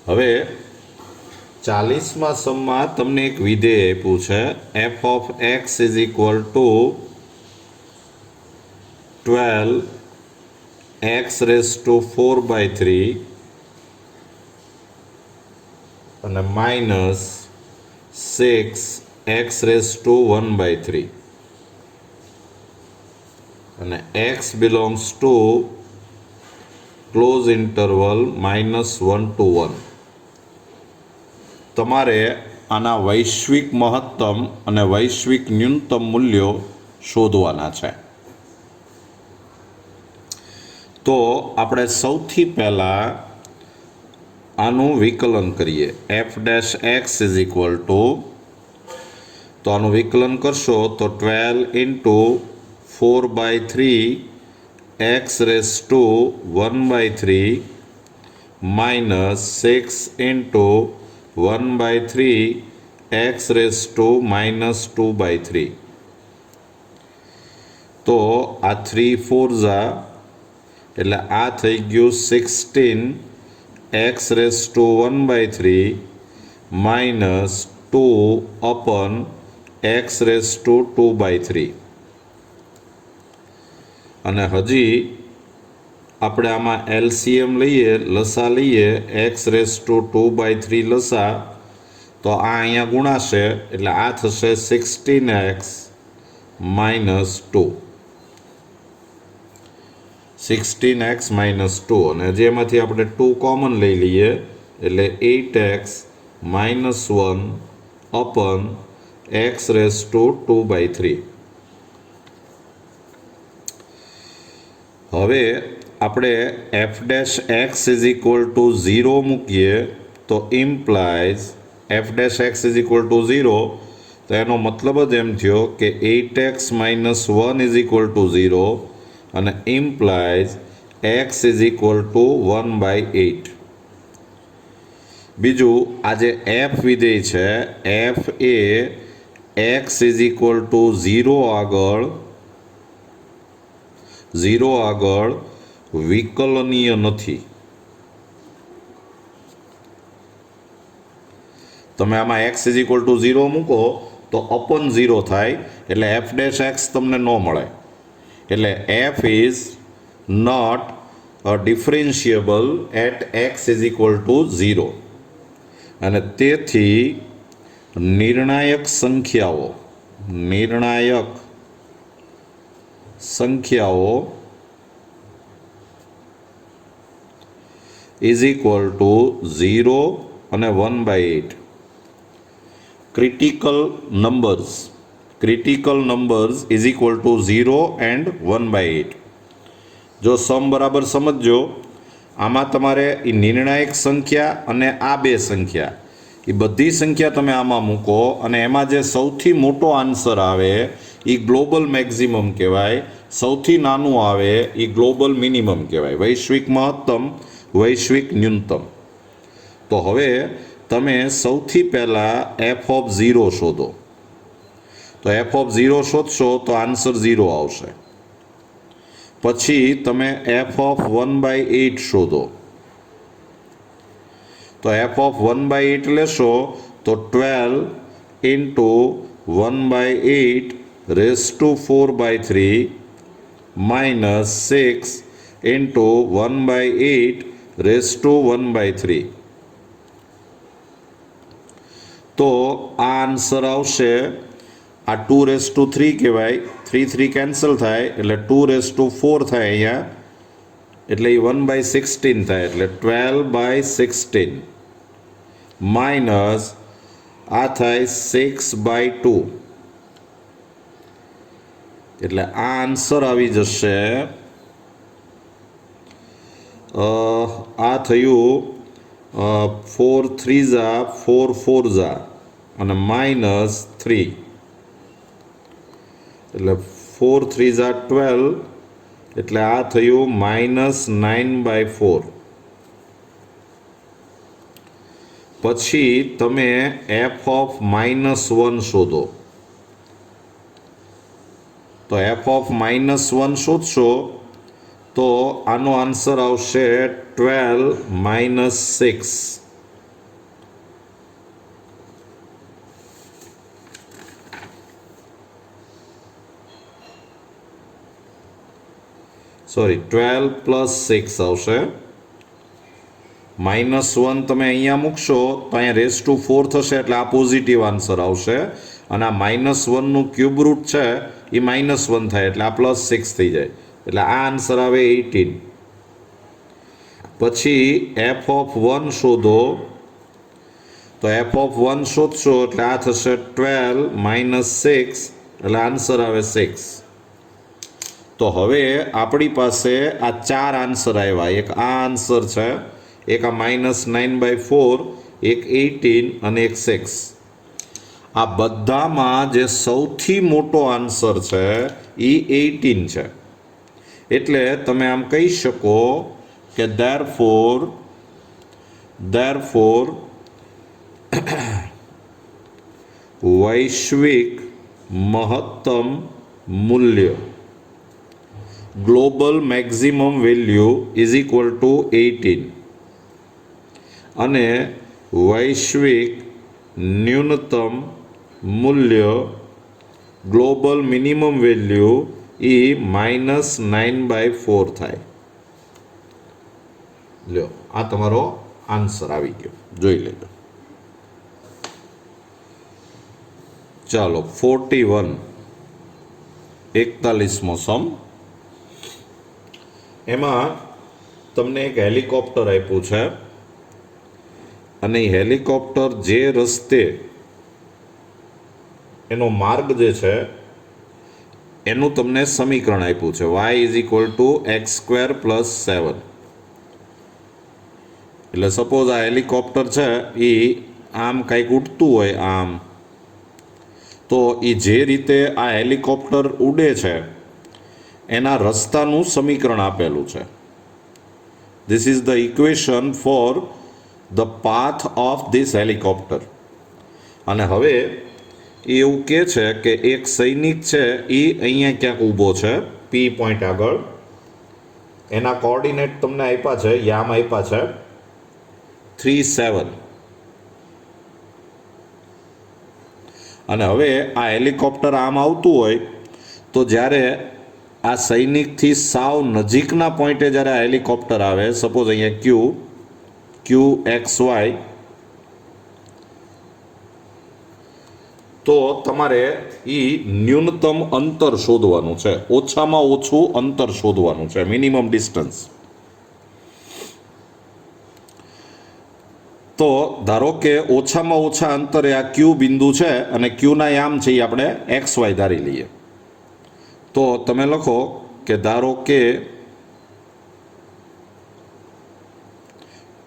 હવે 40માં સમમાં તમને એક વિધેય આપ્યું છે f of x is equal to 12 x raised to 4 by 3 અને minus 6 x raised to 1 by 3 અને x belongs to close interval -1 to 1. તમારે આના વૈશ્વિક મહત્તમ અને વૈશ્વિક ન્યૂનતમ મૂલ્યો શોધવાના છે. તો આપણે સૌથી પહેલાં આનું વિકલન કરીએ. f' x is equal two, તો આનું વિકલન કરશો તો 12 into 4 by 3 x raised to 1 by 3 minus 6 into 1 by 3 x raised to -2 by 3. તો આ 3 4 એટલે આ થઈ ગયું 16 x raised to 1 by 3 minus 2 upon x raised to 2 by 3. અને હજી આપણે આમાં એલસીએમ લઈએ, લસા લઈએ, x રેઝ ટુ 2 by 3 લસા, તો આ અહીંયા ગુણાશે એટલે આ થશે 16x minus 2. 16x minus 2 અને જેમાંથી આપણે 2 કોમન લઈ લઈએ એટલે 8x minus 1 upon x raise to 2 by 3. હવે આપણે f' ઇઝ ઇક્વલ ટુ 0 મૂકીએ તો implies f' is equal to 0, તો એનો મતલબ જ એમ થયો કે 8x minus 1 is equal to 0 અને implies x is equal to 1 by 8. બીજું આ જે f વિધેય છે f એ x ઇઝ ઇક્વલ ટુ 0 આગળ વિકલનીય નથી. તમે આમાં x ઇઝ ઇક્વલ ટુ 0 મૂકો તો અપન 0 થાય એટલે f' તમને ન મળે. એટલે f is not a differentiable at x is equal to 0 અને તેથી નિર્ણાયક સંખ્યાઓ ઇઝ ઇક્વલ ટુ 0 અને 1 by 8. Critical numbers is equal to 0 and 1 by 8. જો સમ બરાબર સમજજો, આમાં તમારે એ નિર્ણાયક સંખ્યા અને આ બે સંખ્યા એ બધી સંખ્યા તમે આમાં મૂકો અને એમાં જે સૌથી મોટો આન્સર આવે એ ગ્લોબલ મેક્સિમમ કહેવાય, સૌથી નાનું આવે એ ગ્લોબલ મિનિમમ કહેવાય, વૈશ્વિક મહત્તમ વૈશ્વિક ન્યૂનતમ. તો હવે તમે સૌથી પહેલાં f ઓફ 0 શોધો. તો f ઓફ 0 શોધશો તો આન્સર 0 આવશે. પછી તમે f ઓફ 1 by 8 શોધો. તો f ઓફ 1 by 8 લેશો તો 12 into 1 by 8 raise to 4 by 3 minus 6 into 1 by 8 raised to 1 by 3. તો આ આન્સર આવશે, આ 2 raised to 3 કહેવાય, 3 3 કેન્સલ થાય એટલે 2 raised to 4 થાય અહીંયા, એટલે એ 1 by 16 થાય એટલે 12 by 16 માઇનસ આ થાય 6 by 2 એટલે આ આન્સર આવી જશે, આ થયું 4 3 4 4 અને માઇનસ 3 એટલે 4 3 12 એટલે આ થયું -9 by 4. પછી તમે f ઓફ -1 શોધો. તો f ઓફ -1 શોધશો તો આનો આન્સર આવશે 12 - 6 સોરી 12 પ્લસ 6 આવશે. -1 તમે અહીંયા મૂકશો તો અહીંયા રેસ ટુ 4 થશે એટલે આ પોઝિટિવ આન્સર આવશે. અને આ -1નું ક્યુબ રૂટ છે એ -1 થાય એટલે આ +6 થઈ જાય એટલે આ આન્સર આવે 18. પછી f(1) શોધો તો f(1) શોધશો એટલે આ થશે 12 - 6 એટલે આન્સર આવે 6. તો હવે આપણી પાસે આ 4 આન્સર આવ્યા. એક આ આન્સર છે, એક આ -9/4, એક 18 અને એક 6. આ બધામાં જે સૌથી મોટો આન્સર છે એ 18 છે. એટલે તમે આમ કહી શકો કે therefore વૈશ્વિક મહત્તમ મૂલ્ય global maximum value is equal two 18 અને વૈશ્વિક ન્યૂનતમ મૂલ્ય ગ્લોબલ મિનિમમ વેલ્યુ એ -9/4 થાય. લ્યો આ તમારો આન્સર આવી ગયો, જોઈ લેજો. ચાલો 41 41મો સમ. એમાં તમને એક હેલિકોપ્ટર આપ્યું છે અને એ હેલિકોપ્ટર જે રસ્તે એનો માર્ગ જે છે એનું તમને સમીકરણ આપ્યું છે y = x² + 7. એટલે સપોઝ આ હેલિકોપ્ટર છે એ આમ કંઈક ઉડતું હોય આમ, તો એ જે રીતે આ હેલિકોપ્ટર ઉડે છે એના રસ્તાનું સમીકરણ આપેલું છે. This is the equation for the path of this helicopter. અને હવે એ એવું કહે છે કે એક સૈનિક છે એ અહીંયા ક્યાંક ઊભો છે P પોઈન્ટ આગળ. એના કોઓર્ડિનેટ તમને આપ્યા છે, યામ આપ્યા છે 3, 7. અને હવે આ હેલિકોપ્ટર આમ આવતું હોય તો જ્યારે આ સૈનિકથી સાવ નજીકના પોઈન્ટે જ્યારે આ હેલિકોપ્ટર આવે, સપોઝ અહીંયા QXY, તો તમારે એ ન્યૂનતમ અંતર શોધવાનું છે, ઓછામાં ઓછું અંતર શોધવાનું છે, મિનિમમ ડિસ્ટન્સ. તો ધારો કે ઓછામાં ઓછા અંતરે આ ક્યુ બિંદુ છે અને ક્યુના યામ છે એ આપણે XY ધારી લઈએ. તો તમે લખો કે ધારો કે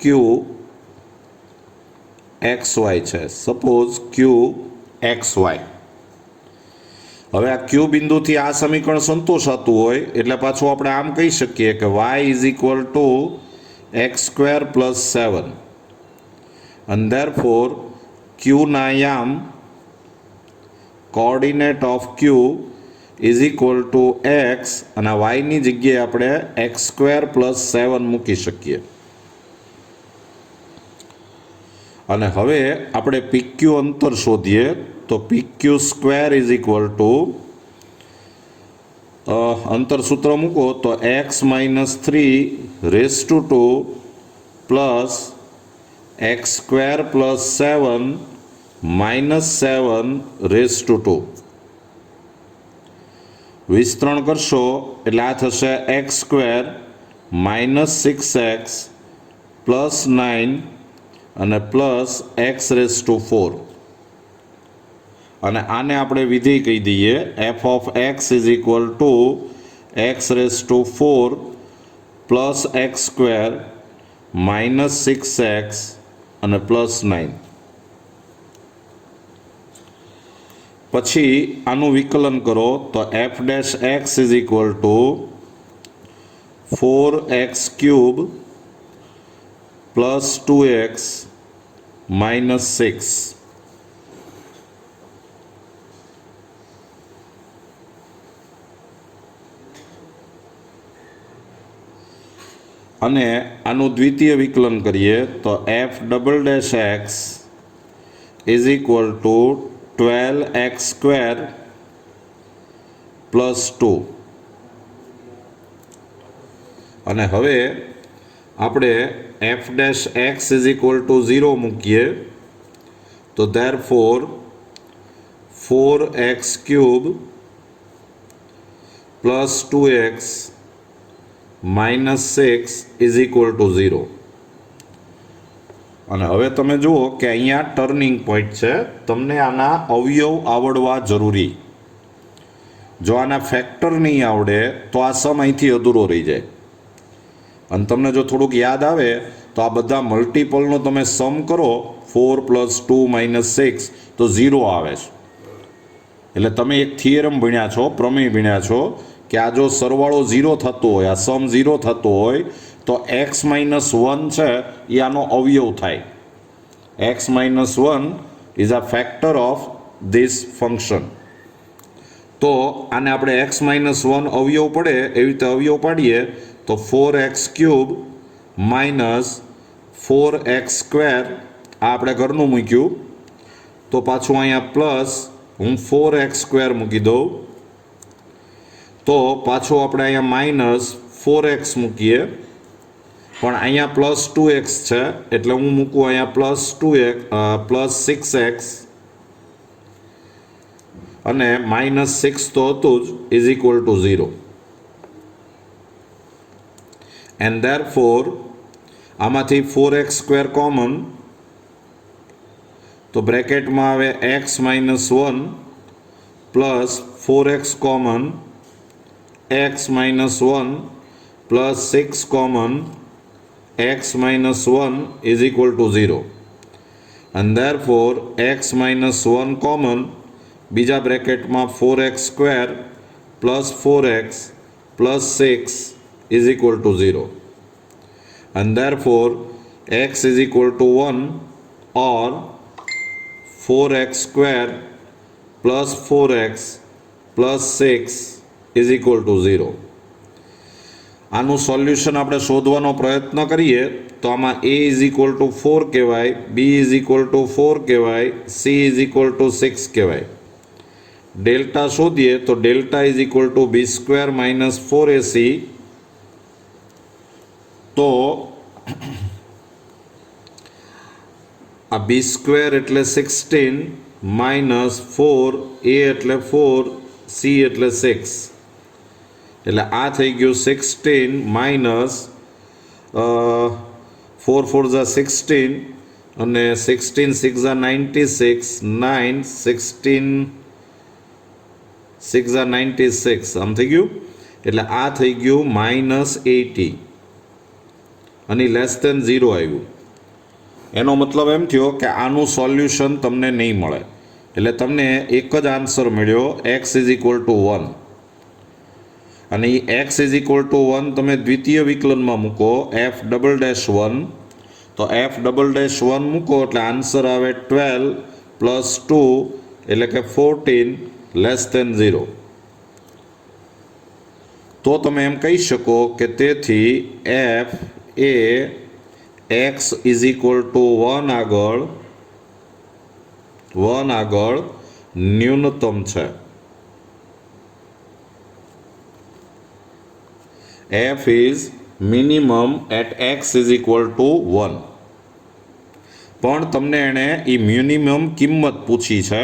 QXY છે, સપોઝ QXY. હવે આ ક્યુ બિંદુથી આ સમીકરણ સંતોષાતું હોય એટલે પાછું આપણે આમ કહી શકીએ કે y = x² + 7. and therefore q ના યામ coordinate of q is equal two x અને y ની જગ્યાએ આપણે x² + 7 મૂકી શકીએ. અને હવે આપણે PQ અંતર શોધીએ તો PQ² ઇઝ ઇક્વલ ટુ અંતર સૂત્ર મૂકો તો x - 3 પ્લસ x² + 7 -7 2. વિસ્તરણ કરશો એટલે આ થશે x² -6x + 9 અને પ્લસ x⁴. અને આને આપણે વિધેય કહી દઈએ f(x) = x⁴ plus x² -6x અને +9. પછી આનું વિકલન કરો તો f' x = 4x³ + 2x - 6. અને આનું દ્વિતીય વિકલન કરીએ તો f'' x = 12x² + 2. અને હવે આપણે F dash x is equal to 0 મૂકીએ તો therefore 4x³ plus 2x minus 6 is equal to 0. અને હવે તમે જુઓ કે અહીંયા ટર્નિંગ પોઈન્ટ છે. તમને આના અવયવ આવડવા જરૂરી. જો આના ફેક્ટર નહીં આવડે તો આ સમ અહીંથી અધૂરો રહી જાય. અને તમને જો થોડુંક યાદ આવે તો આ બધા મલ્ટિપલનો તમે સમ કરો 4 + 2 - 6 તો 0 આવે છે. એટલે તમે એક થિયરમ ભણ્યા છો, પ્રમેય ભણ્યા છો કે આ જો સરવાળો 0 થતો હોય, આ સમ 0 થતો હોય તો x - 1 છે એ આનો અવયવ થાય. x - 1 is a factor of this function. તો આને આપણે x - 1 અવયવ પડે એવી રીતે અવયવ પાડીએ તો 4x³ માઇનસ 4x² આ આપણે ઘરનું મૂક્યું તો પાછું અહીંયા પ્લસ હું 4x² મૂકી દઉં તો પાછું આપણે અહીંયા માઇનસ 4x મૂકીએ પણ અહીંયા પ્લસ 2x છે એટલે હું મૂકું અહીંયા પ્લસ 2x પ્લસ 6x અને માઇનસ 6 તો હતું જ is equal to 0. And therefore આમાંથી 4x² કોમન તો બ્રેકેટમાં આવે x - 1 plus 4x common x - 1 plus 6 common x - 1 is equal to 0. And therefore x - 1 common બીજા બ્રેકેટમાં 4x² plus 4x plus 6 is equal to 0. And therefore x is equal to 1 or 4x² plus 4x plus 6 is equal to 0. આનું solution આપણે શોધવાનો પ્રયત્ન કરીએ તો આમાં a is equal two 4 કહેવાય, b is equal two 4 કહેવાય, c ઇઝ ઇક્વલ ટુ 6 કહેવાય. ડેલ્ટા શોધીએ તો delta is equal two b² minus 4ac. તો આ b² એટલે 16 માઇનસ 4 a એટલે 4 c એટલે 6 એટલે આ થઈ ગયું 16 માઇનસ 4 4 ઝા 16 અને 16 6 ઝા 96 9 16 6 ઝા 96 આમ થઈ ગયું એટલે આ થઈ ગયું -80 અને લેસ ધેન 0 આવ્યું. એનો મતલબ એમ થયો કે આનું સોલ્યુશન તમને નહીં મળે એટલે તમને એક જ આન્સર મળ્યો x ઇઝ ઇક્વલ ટુ 1. અને એ x ઇઝ ઇક્વલ ટુ 1 તમે દ્વિતીય વિકલનમાં મૂકો f'1 તો f'1 મૂકો એટલે આન્સર આવે 12 પ્લસ 2 એટલે કે 14 લેસ ધેન 0. તો તમે એમ કહી શકો કે તેથી f એ x ઇઝ ઇક્વલ ટુ 1 આગળ ન્યૂનતમ છે. f is minimum at x is equal to 1. પણ તમને એણે એ મિનિમમ કિંમત પૂછી છે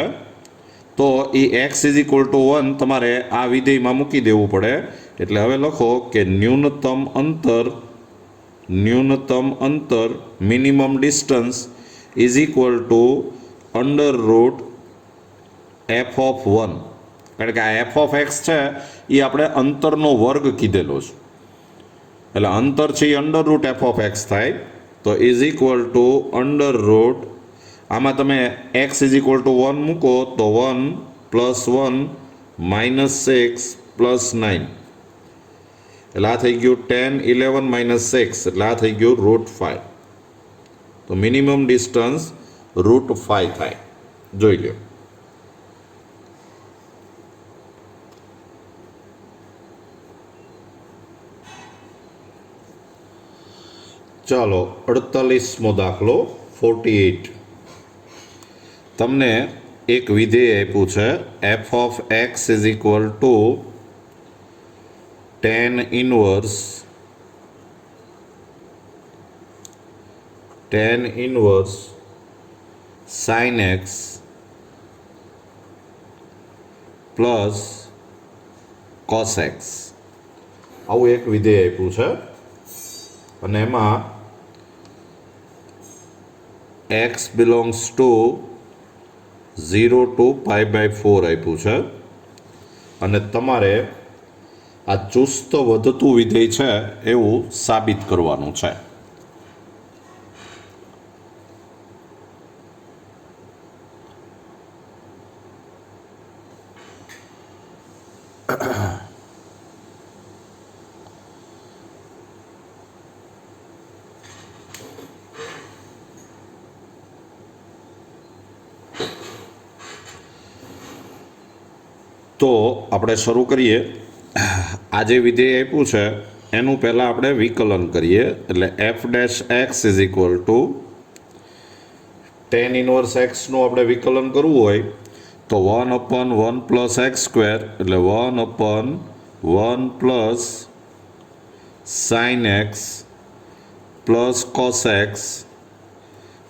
તો એ x ઇઝ ઇક્વલ ટુ 1 તમારે આ વિધેયમાં મૂકી દેવું પડે. એટલે હવે લખો કે ન્યૂનતમ અંતર minimum distance is equal two √ f(1). કારણ કે આ f(x) છે એ આપણે અંતરનો વર્ગ કીધેલો છે એટલે અંતર છે એ √ f(x) થાય તો ઇઝ ઇક્વલ ટુ √ આમાં તમે x ઇઝ ઇક્વલ ટુ 1 મૂકો તો 1 + 1 -6 + 9 એટલે આ થઈ ગયું 10 11 -6 એટલે આ થઈ ગયું √5. તો મિનિમમ ડિસ્ટન્સ √5 થાય. જોઈ લો. ચાલો 48મો દાખલો 48. તમને એક વિધેય આપ્યું છે f(x) is equal two tan 1 tan inverse sin x plus cos x આવું એક વિધેય આપ્યું છે અને એમાં x બિલોંગ્સ ટુ 0 to π/4 આપ્યું છે અને તમારે આ ચુસ્ત વધતું વિધેય છે એવું સાબિત કરવાનું છે. તો આપણે શરૂ કરીએ. આ જે વિધેય આપ્યું છે એનું પહેલાં આપણે વિકલન કરીએ. એટલે f dash x is equal to tan inverse એક્સનું આપણે વિકલન કરવું હોય તો 1/1 પ્લસ એક્સ સ્ક્વેર એટલે 1/1 plus sine x plus cos x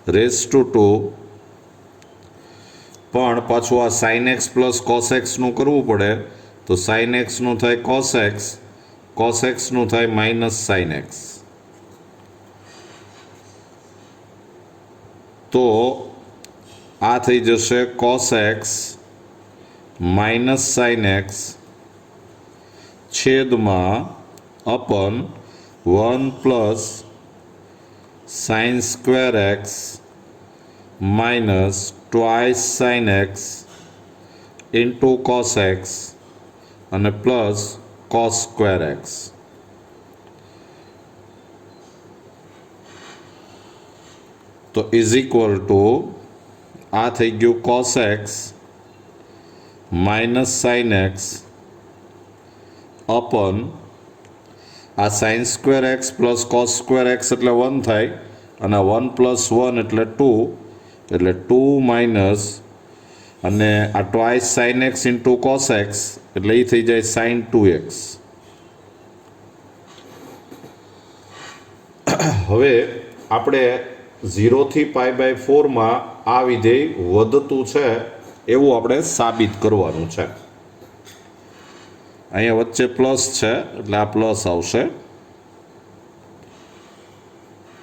raise to 2. પણ પાછું આ સાઇન એક્સ પ્લસ કોસ એક્સનું કરવું પડે તો સાઇન એક્સનું થાય કોસ એક્સનું થાય માઇનસ સાઇન એક્સ. તો આ થઈ જશે cos x minus sine x છેદમાં upon 1 plus sine square x minus twice sine x into cos x અને પ્લસ કોસ સ્ક્વેર એક્સ. તો ઇઝ ઇક્વલ ટુ આ થઈ ગયું cos x minus sine x upon આ sine square x plus cos square x એટલે 1 થાય અને 1 plus 1 એટલે 2 એટલે 2 માઇનસ અને આ twice sine x into cos x એટલે એ થઈ જાય સાઇન 2x. હવે આપણે 0 થી π/4માં આ વિધેય વધતું છે એવું આપણે સાબિત કરવાનું છે. અહીંયા વચ્ચે પ્લસ છે એટલે આ પ્લસ આવશે.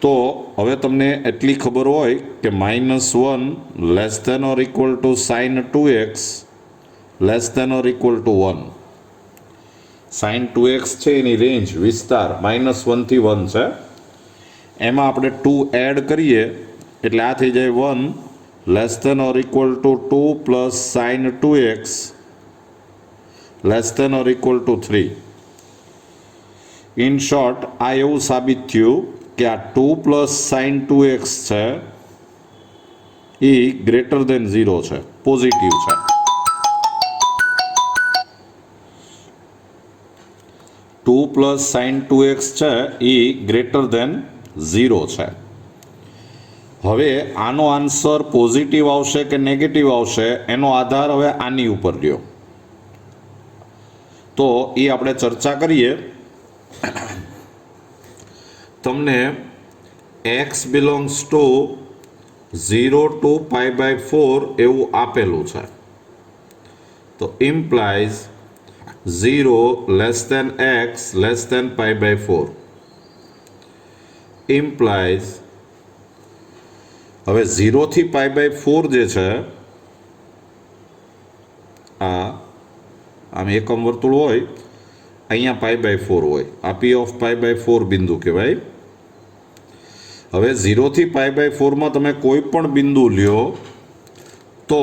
તો હવે તમને એટલી ખબર હોય કે -1 less than or equal to sine 2x less than or equal to 1. Sine 2x છે એની રેન્જ વિસ્તાર -1 થી 1 છે. એમાં આપણે 2 એડ કરીએ એટલે આ થઈ જાય 1 less than or equal to 2 plus sine 2x less than or equal to 3. In short આ એવું સાબિત થયું કે આ 2 પ્લસ સાઇન 2x છે એ ગ્રેટર દેન 0 છે, પોઝિટિવ છે. ટુ પ્લસ સાઇન 2x છે એ ગ્રેટર દેન 0 છે. હવે આનો આન્સર પોઝિટિવ આવશે કે નેગેટિવ આવશે એનો આધાર હવે આની ઉપર રહ્યો. તો એ આપણે ચર્ચા કરીએ. તમને x બિલોંગ્સ ટુ 0 to π/4 એવું આપેલું છે. તો implies 0 less than x less than π/4 implies. હવે 0 થી π/4 જે છે આમ એકમ વર્તુળ હોય, અહીંયા π/4 હોય, આ p ઓફ π/4 બિંદુ કહેવાય. હવે 0 થી π/4માં તમે કોઈ પણ બિંદુ લ્યો તો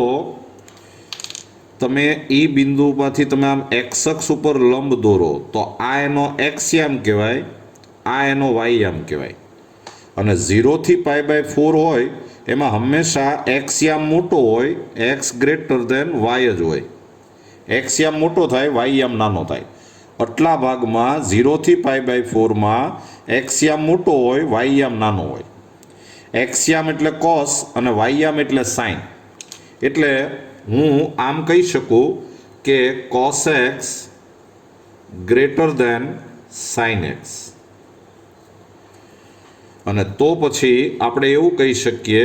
તમે એ બિંદુમાંથી તમે આમ એક્સ અક્ષ ઉપર લંબ દોરો તો આ એનો એક્સયામ કહેવાય, આ એનો વાયયામ કહેવાય. અને 0 થી π/4 હોય એમાં હંમેશા એક્સયામ મોટો હોય, એક્સ ગ્રેટર દેન વાય જ હોય. એક્સયામ મોટો થાય, વાયયામ નાનો થાય. આટલા ભાગમાં 0 થી π/4માં એક્સયામ મોટો હોય, વાયયામ નાનો હોય. એક્સયામ એટલે કોસ અને વાયયામ એટલે સાઇન. એટલે હું આમ કહી શકું કે cos x greater than sine x. અને તો પછી આપણે એવું કહી શકીએ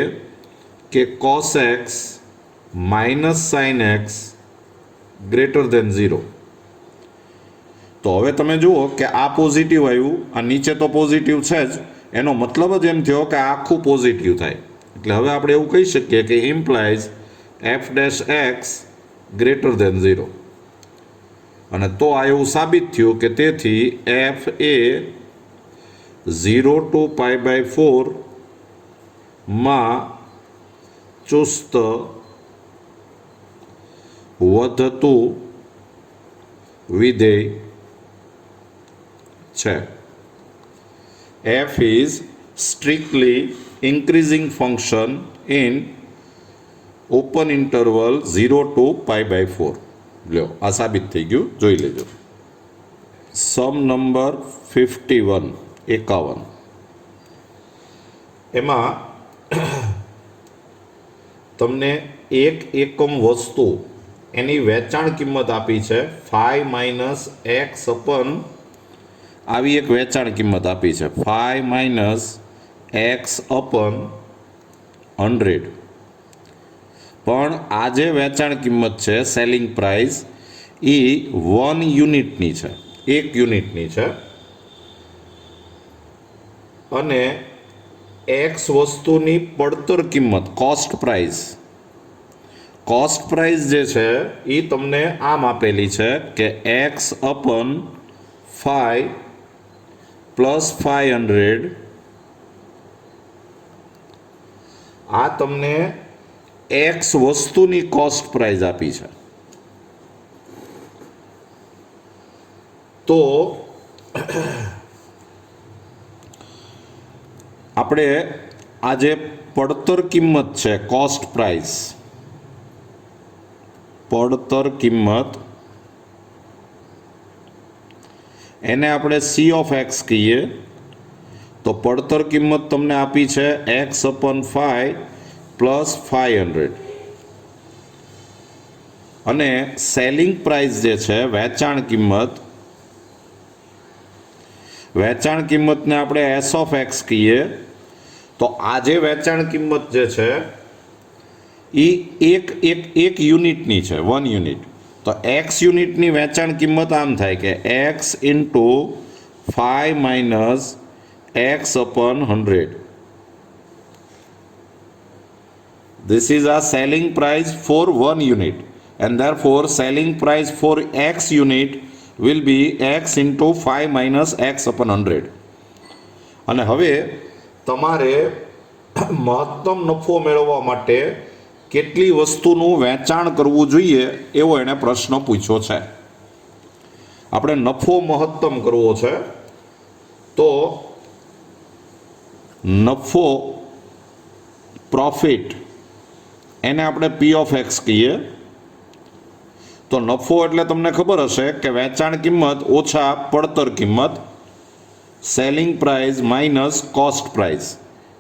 કે cos x minus sine x greater than 0. તો હવે તમે જુઓ કે આ પોઝિટિવ આવ્યું, આ નીચે તો પોઝિટિવ છે જ, એનો મતલબ જ એમ થયો કે આખું પોઝિટિવ થાય. એટલે હવે આપણે એવું કહી શકીએ કે implies F dash x greater than 0. અને તો આ એવું સાબિત થયું કે તેથી એફ એ 0 to π/4 માં ચુસ્ત વધતું વિધેય છે. f is strictly increasing function in open interval 0 to π/4. લ્યો આ સાબિત થઈ ગયું, જોઈ લેજો. સમ નંબર 51 એમાં તમને એક એકમ વસ્તુ એની વેચાણ કિંમત આપી છે 5 - x અપન આવી એક વેચાણ કિંમત આપી છે 5 - x અપન 100. પણ આ જે વેચાણ કિંમત છે સેલિંગ પ્રાઇસ એ 1 યુનિટની છે, 1 યુનિટની છે. અને એક્સ વસ્તુની પડતર કિંમત કોસ્ટ પ્રાઇસ જે છે એ તમને આમ આપેલી છે કે એક્સ અપન 5 પ્લસ 500. આ તમને એક્સ વસ્તુની કોસ્ટ પ્રાઇસ આપી છે. તો આપણે આ જે પડતર કિંમત છે કોસ્ટ પ્રાઇસ, પડતર કિંમત એને આપણે સી ઓફ એક્સ કહીએ. તો પડતર કિંમત તમને આપી છે એક્સ અપન 5 પ્લસ 500. અને સેલિંગ પ્રાઇસ જે છે વેચાણ કિંમતને આપણે એસ ઓફ એક્સ કહીએ. તો આ જે વેચાણ કિંમત જે છે એ એક યુનિટની છે, 1 યુનિટ. તો એક્સ યુનિટની વેચાણ કિંમત આમ થાય કે x into 5 - x અપન 100. This is a selling price for 1 unit, and therefore selling price for x unit will be x into 5 - x upon 100. અને હવે તમારે મહત્તમ નફો મેળવવા માટે કેટલી વસ્તુનું વેચાણ કરવું જોઈએ એવો એણે પ્રશ્ન પૂછ્યો છે. આપણે નફો મહત્તમ કરવો છે, તો નફો પ્રોફિટ એને આપણે પી ઓફ એક્સ કહીએ. તો નફો એટલે તમને ખબર હશે કે વેચાણ કિંમત ઓછા પડતર કિંમત, selling price minus cost price,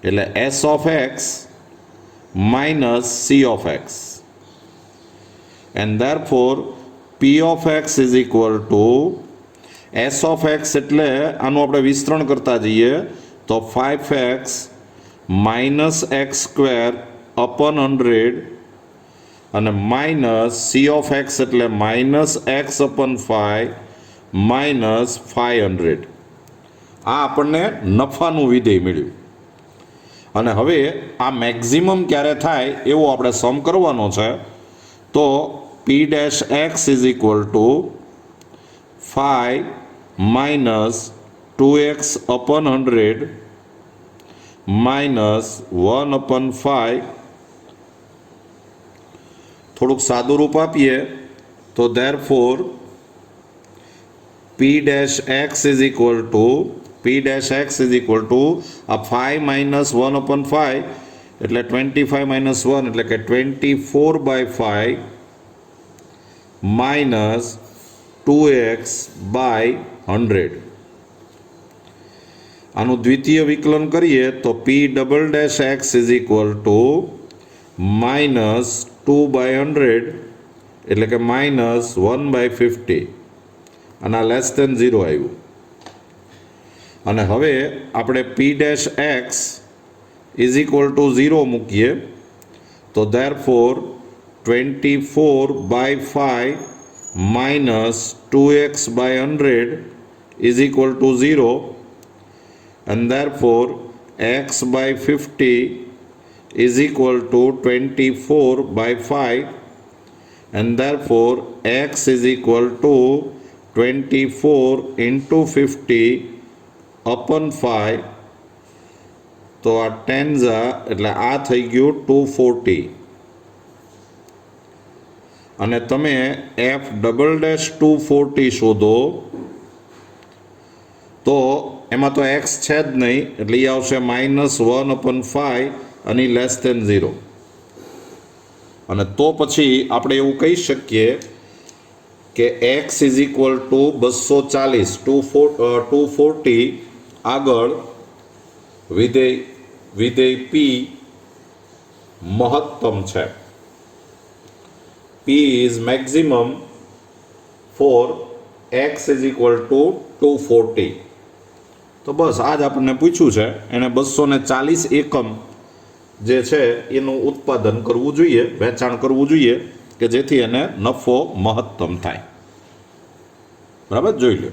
એટલે S of x minus C of x. And therefore P of x is equal to S of x એટલે આનું આપણે વિસ્તરણ કરતા જઈએ તો 5x માઇનસ એક્સ સ્ક્વેર અપન 100 અને માઇનસ સી ઓફ એક્સ એટલે માઇનસ એક્સ અપન 5 માઇનસ 500. આ આપણને નફાનું વિધેય મળ્યું. અને હવે આ મેક્ઝિમમ ક્યારે થાય એવો આપણે સમ કરવાનો છે. તો પી dash x is equal two 5 minus 2x અપન 100 minus 1 અપન 5. થોડુંક સાદું રૂપ આપીએ તો therefore P dash x is equal to આ 5 માઇનસ 1 અપન 5 એટલે 25 માઇનસ 1 એટલે કે 24/5 માઇનસ 2x બાય 100. આનું દ્વિતીય વિકલન કરીએ તો પી double dash x is equal two minus 2/100 એટલે કે માઇનસ 1/50 અને આ લેસ દેન 0 આવ્યું. અને હવે આપણે પી dash x is equal to 0 મૂકીએ તો therefore 24/5 minus 2x/100 is equal to 0, and therefore x/50 is equal to 24/5, and therefore x is equal to 24 into 50 upon 5. તો આ 10 એટલે આ થઈ ગયું 240. અને તમે f ડબલ ડેશ 240 શોધો તો એમાં તો x છે જ નહીં એટલે એ આવશે -1/5 અને <0. અને તો પછી આપણે એવું કહી શકીએ કે x ઇઝ ઇક્વલ ટુ 240 240 આગળ વિધેય p મહત્તમ છે. P is maximum for x is equal to 240. તો બસ આજ આપણને પૂછ્યું છે એને 240 એકમ જે છે એનું ઉત્પાદન કરવું જોઈએ, વેચાણ કરવું જોઈએ કે જેથી એને નફો મહત્તમ થાય. બરાબર, જોઈ લો.